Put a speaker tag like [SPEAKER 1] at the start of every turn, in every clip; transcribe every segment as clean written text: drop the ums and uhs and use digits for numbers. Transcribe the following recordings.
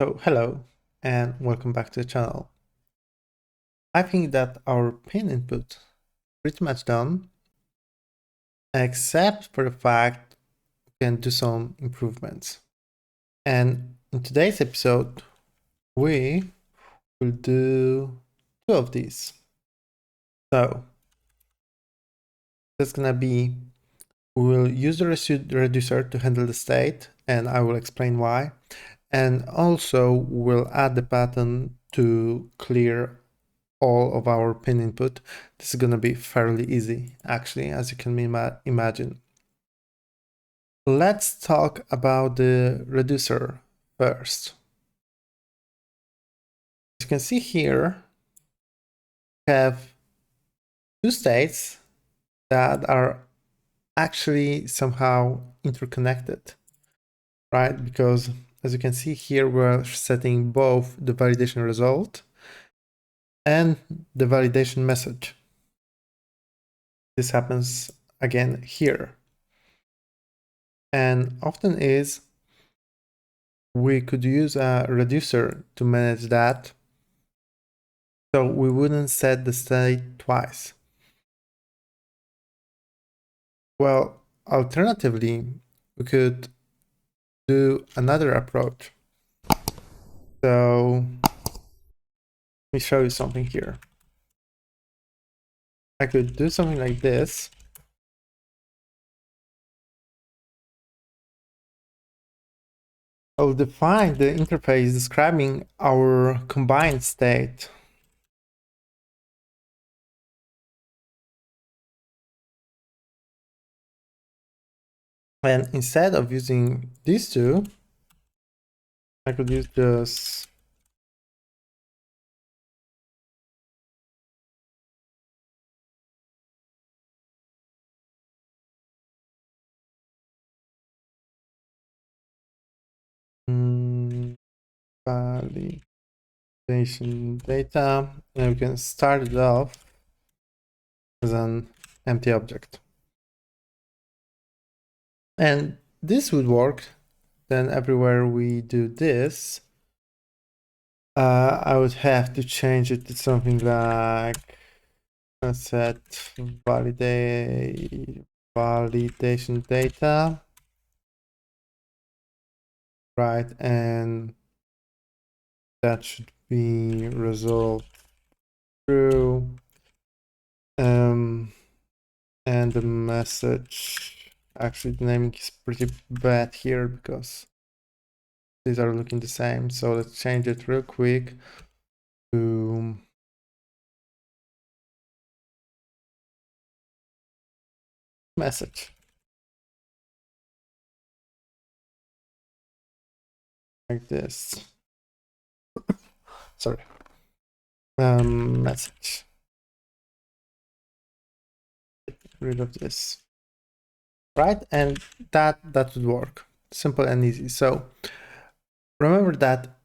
[SPEAKER 1] So hello and welcome back to the channel. I think that our pin input pretty much done, except for the fact we can do some improvements. And in today's episode, we will do two of these. So that's gonna be, we will use the useReducer to handle the state, and I will explain why. And also we'll add the pattern to clear all of our pin input. This is going to be fairly easy, actually, as you can imagine. Let's talk about the reducer first. As you can see here, we have two states that are actually somehow interconnected, right? Because as you can see here, we're setting both the validation result and the validation message. This happens again here. And often we could use a reducer to manage that, so we wouldn't set the state twice. Well, alternatively, we could do another approach. So let me show you something here. I could do something like this. I'll define the interface describing our combined state. And instead of using these two, I could use just validation data, and we can start it off as an empty object. And this would work. Then everywhere we do this, I would have to change it to something like, let's set validation data, right? And that should be resolved true. And the message, actually the naming is pretty bad here because these are looking the same. So let's change it real quick to message. Like this. Sorry. Message. Get rid of this. Right? And that would work. Simple and easy. So remember that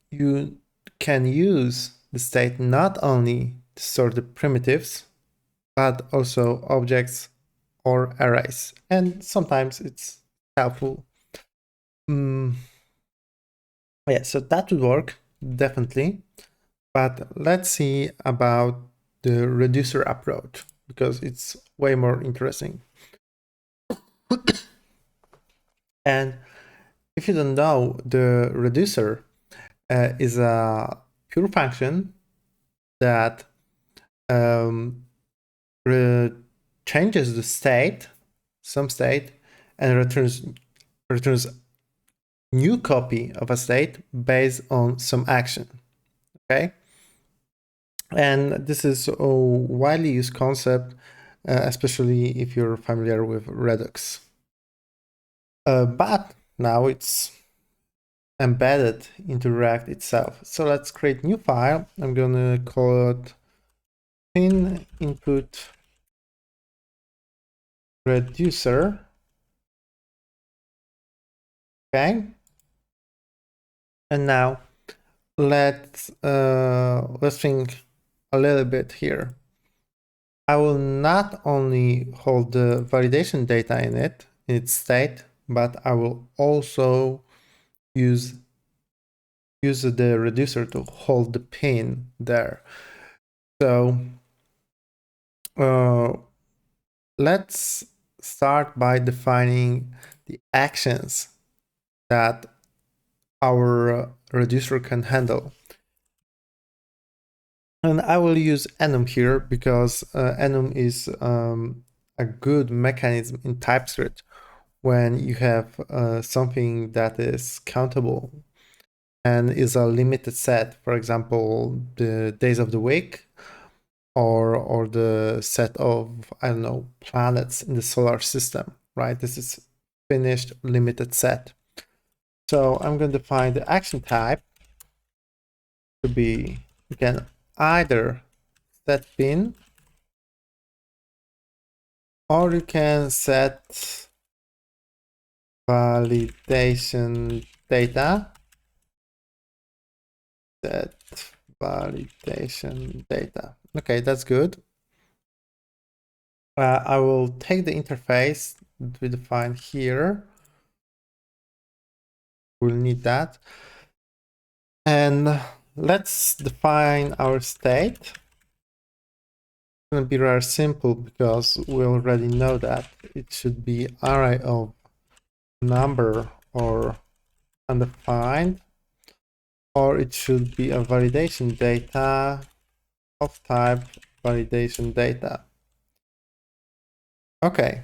[SPEAKER 1] you can use the state not only to store the primitives, but also objects or arrays. And sometimes it's helpful. Yeah, so that would work, definitely. But let's see about the reducer approach, because it's way more interesting. And if you don't know, the reducer is a pure function that changes the state, some state, and returns new copy of a state based on some action. Okay, and this is a widely used concept, especially if you're familiar with Redux. But now it's embedded into React itself. So let's create a new file. I'm gonna call it pin input reducer. Okay. And now let's think a little bit here. I will not only hold the validation data in its state, but I will also use use the reducer to hold the pin there. So let's start by defining the actions that our reducer can handle. And I will use enum here because enum is a good mechanism in TypeScript when you have something that is countable and is a limited set. For example, the days of the week, or the set of, I don't know, planets in the solar system, right? This is finished limited set. So I'm going to define the action type to be, you can either set pin, or you can set validation data. Set validation data. Okay, that's good. I will take the interface that we define here. We'll need that. And let's define our state. It's going to be rather simple because we already know that it should be array of number or undefined, or it should be a validation data of type validation data. Okay.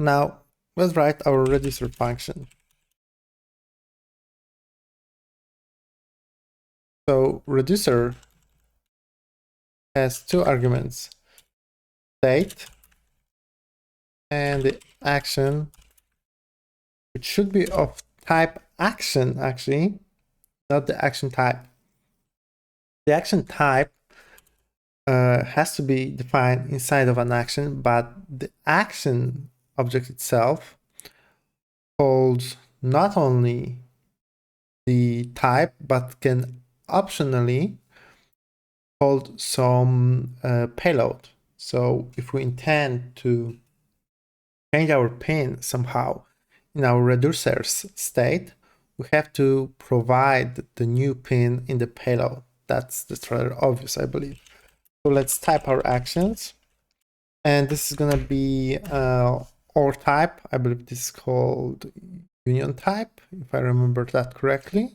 [SPEAKER 1] Now let's write our reducer function. So reducer has two arguments, state and the action, which should be of type action, actually, not the action type. The action type has to be defined inside of an action, but the action object itself holds not only the type, but can optionally hold some payload. So if we intend to change our pin somehow in our reducer's state, we have to provide the new pin in the payload. That's rather obvious, I believe. So let's type our actions. And this is going to be OR type. I believe this is called union type, if I remember that correctly.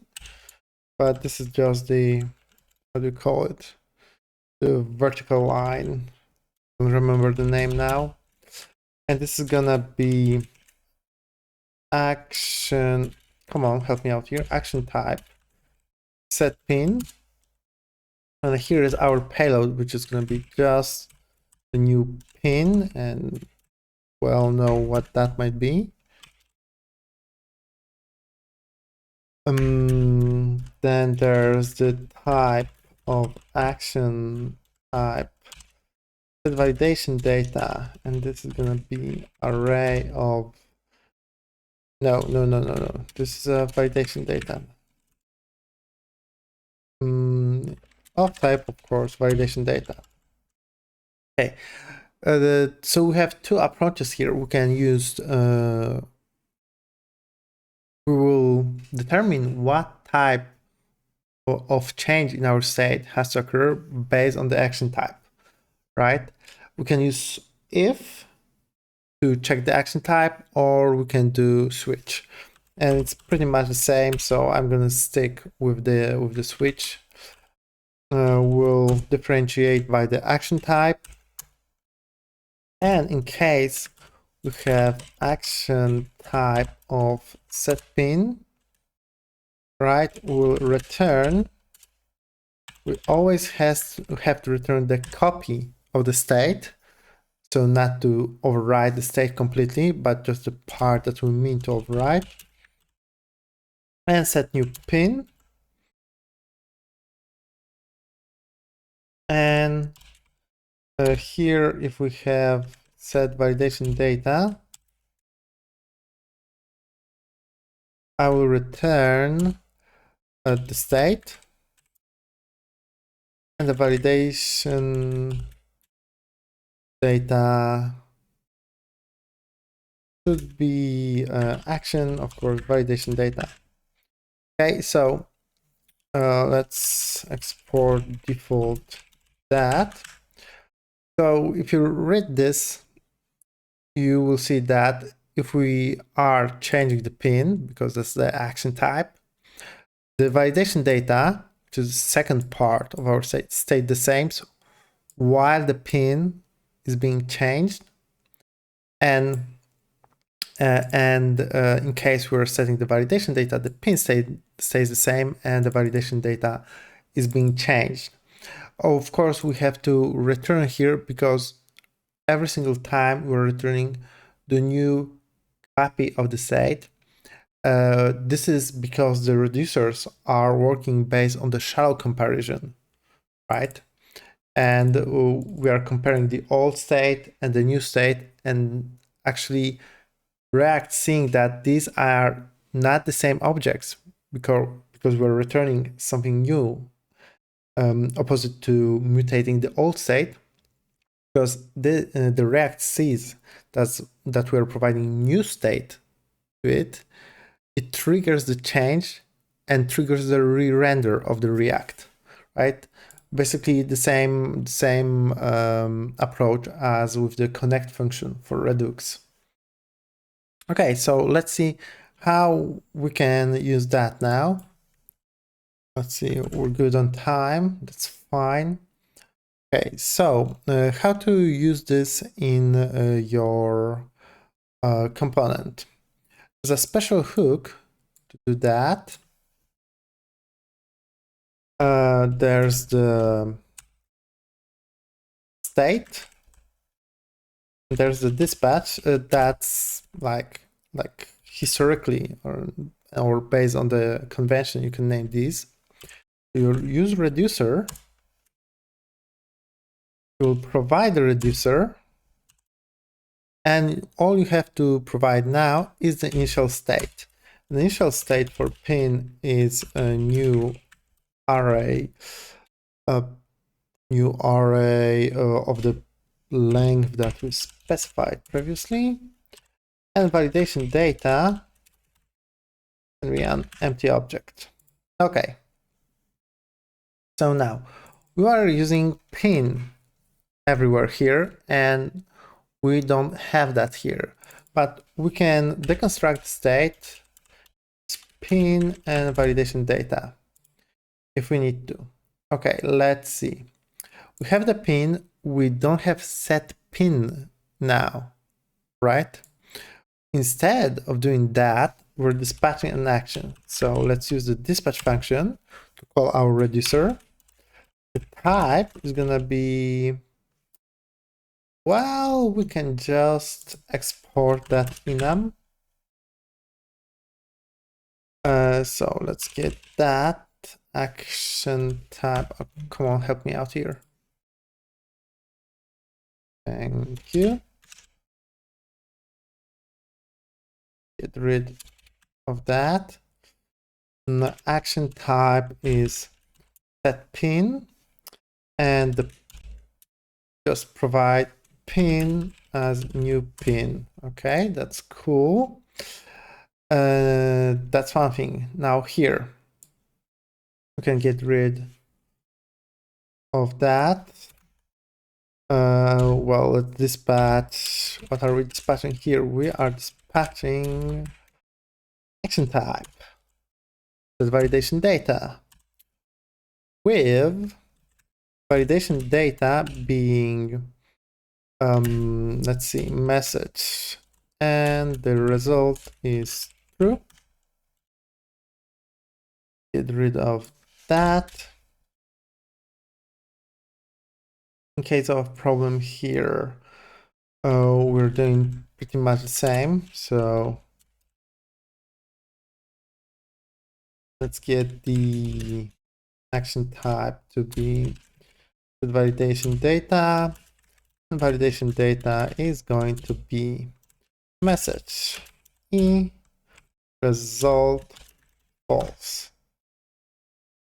[SPEAKER 1] But this is just the, how do you call it? The vertical line. I don't remember the name now. And this is gonna be action. Come on, help me out here. Action type set pin. And here is our payload, which is gonna be just the new pin, and well, know what that might be. Then there's the type of action type set validation data, and this is gonna be array of no. This is a validation data. Of type, of course, validation data. Okay, so we have two approaches here. We can use, we will determine what type of change in our state has to occur based on the action type, right? We can use if to check the action type, or we can do switch. And it's pretty much the same, so I'm gonna stick with the switch. We'll differentiate by the action type, and in case we have action type of set pin, right, we'll return. We always have to return the copy of the state, so not to override the state completely, but just the part that we mean to override. And set new pin. And here, if we have set validation data, I will return the state, and the validation data should be action, of course, validation data. Okay, so let's export default that. So if you read this, you will see that if we are changing the pin, because that's the action type, the validation data, which is the second part of our state, stay the same while the pin is being changed. And in case we're setting the validation data, the pin stays the same and the validation data is being changed. Of course, we have to return here because every single time we're returning the new copy of the state. This is because the reducers are working based on the shallow comparison, right? And we are comparing the old state and the new state, and actually React seeing that these are not the same objects because we're returning something new, opposite to mutating the old state, because the React sees that we're providing new state to it. It triggers the change and triggers the re-render of the React, right? Basically the same approach as with the connect function for Redux. Okay, so let's see how we can use that now. Let's see, we're good on time, that's fine. Okay, so how to use this in your component. There's a special hook to do that. There's the state. There's the dispatch. That's like historically or based on the convention, you can name these. Your useReducer will provide the reducer, and all you have to provide now is the initial state. The initial state for pin is a new array, of the length that we specified previously, and validation data can be an empty object. Okay. So now we are using pin everywhere here, and we don't have that here, but we can deconstruct state, pin, and validation data if we need to. Okay, let's see. We have the pin, we don't have set pin now, right? Instead of doing that, we're dispatching an action. So let's use the dispatch function to call our reducer. The type is gonna be, well, we can just export that enum. So let's get that action type. Oh, come on, help me out here. Thank you. Get rid of that. And the action type is set pin, and just provide pin as new pin. Okay, that's cool. That's one thing. Now here we can get rid of that. Well, let's dispatch. What are we dispatching here? We are dispatching action type, the validation data, with validation data being let's see, message, and the result is true. Get rid of that. In case of problem here, we're doing pretty much the same. So let's get the action type to be the validation data. And validation data is going to be message result false.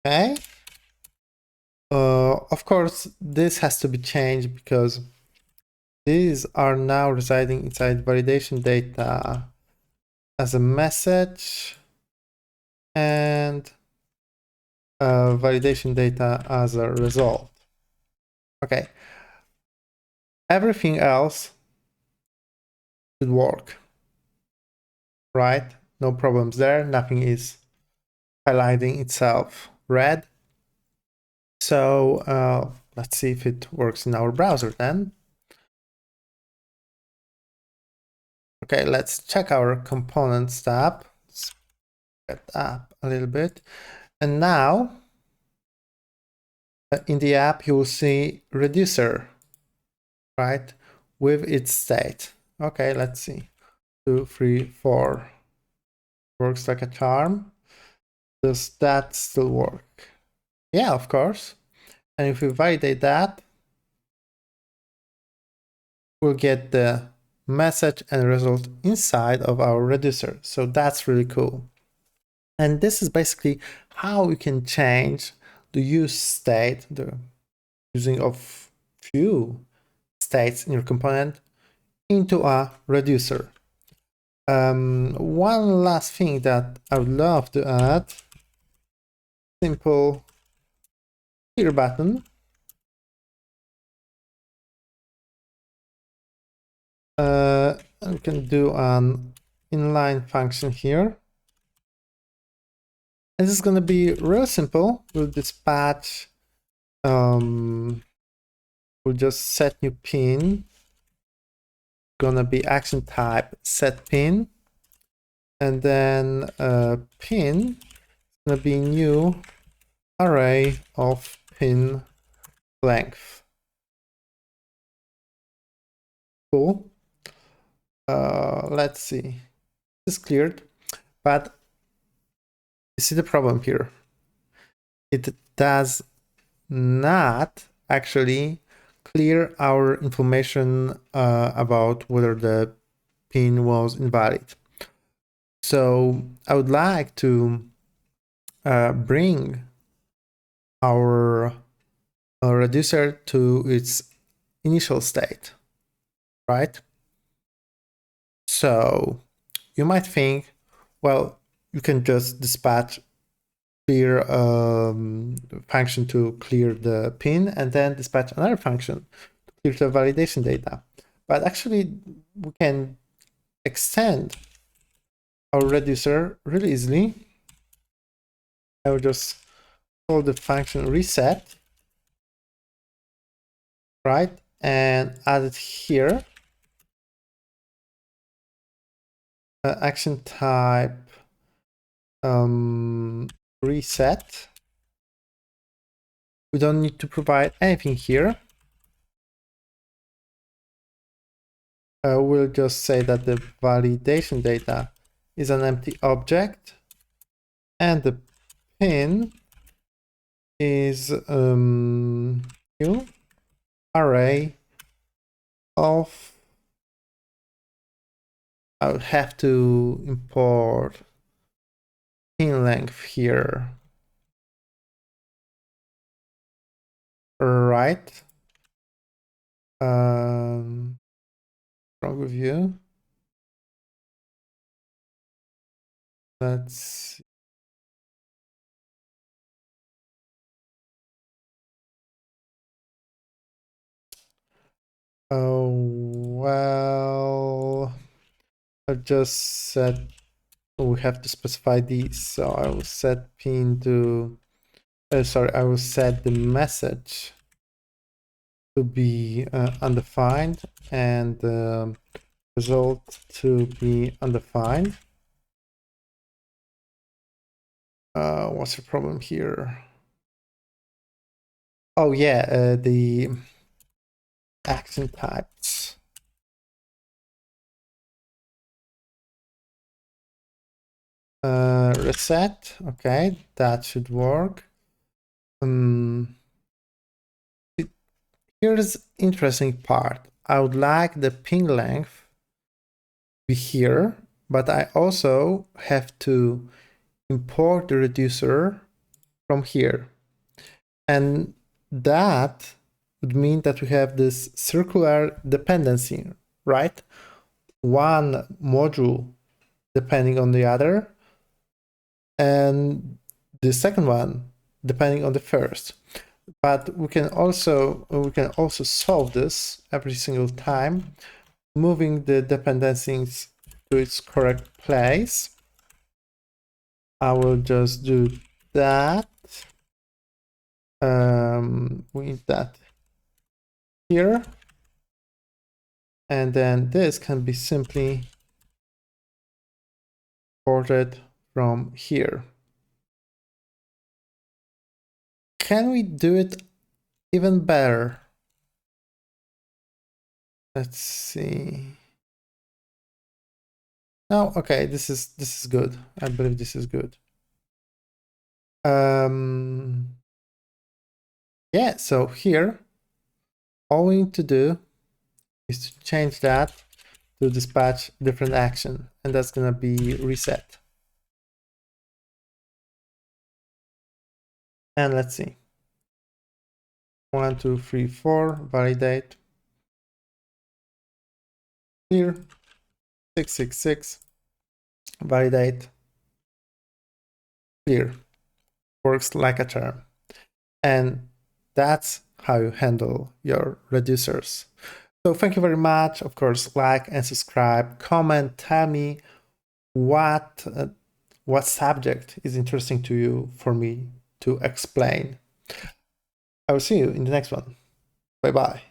[SPEAKER 1] Okay. Of course, this has to be changed because these are now residing inside validation data as a message, and validation data as a result. Okay. Everything else should work, right? No problems there. Nothing is highlighting itself red. So let's see if it works in our browser then. Okay, let's check our components tab. Let's get up a little bit. And now in the app, you will see Reducer, right? With its state. Okay, let's see. 2, 3, 4. Works like a charm. Does that still work? Yeah, of course. And if we validate that, we'll get the message and result inside of our reducer. So that's really cool. And this is basically how we can change the use state, the using of few states in your component into a reducer. One last thing that I would love to add, simple clear button. We can do an inline function here. And this is going to be real simple. We'll dispatch, we'll just set new pin. Gonna be action type set pin. And then pin is gonna be new array of pin length. Cool. Let's see. It's cleared, but you see the problem here. It does not actually clear our information about whether the pin was invalid. So I would like to bring our reducer to its initial state, right? So you might think, well, you can just dispatch clear function to clear the pin and then dispatch another function to clear the validation data. But actually, we can extend our reducer really easily. I will just call the function reset, right? And add it here. Action type reset. We don't need to provide anything here. We'll just say that the validation data is an empty object and the pin is new array of, I would have to import pin length here, right? Wrong with you. Let's see. Oh, well, I just said we have to specify these. So I will set pin to, sorry, I will set the message to be undefined and the result to be undefined. What's the problem here? Oh yeah, the action types. Reset, okay, that should work. Here's interesting part. I would like the pin length be here, but I also have to import the reducer from here. And that would mean that we have this circular dependency, right? One module depending on the other. And the second one depending on the first. But we can also solve this every single time, moving the dependencies to its correct place. I will just do that. We need that here. And then this can be simply ported from here. Can we do it even better? Let's see. No, okay, this is good. I believe this is good. Yeah, so here, all we need to do is to change that to dispatch different action, and that's gonna be reset. And let's see. 1, 2, 3, 4, validate. Here, 666, validate. Here, works like a charm. And that's how you handle your reducers. So thank you very much. Of course, like and subscribe, comment, tell me what subject is interesting to you for me to explain. I will see you in the next one. Bye-bye.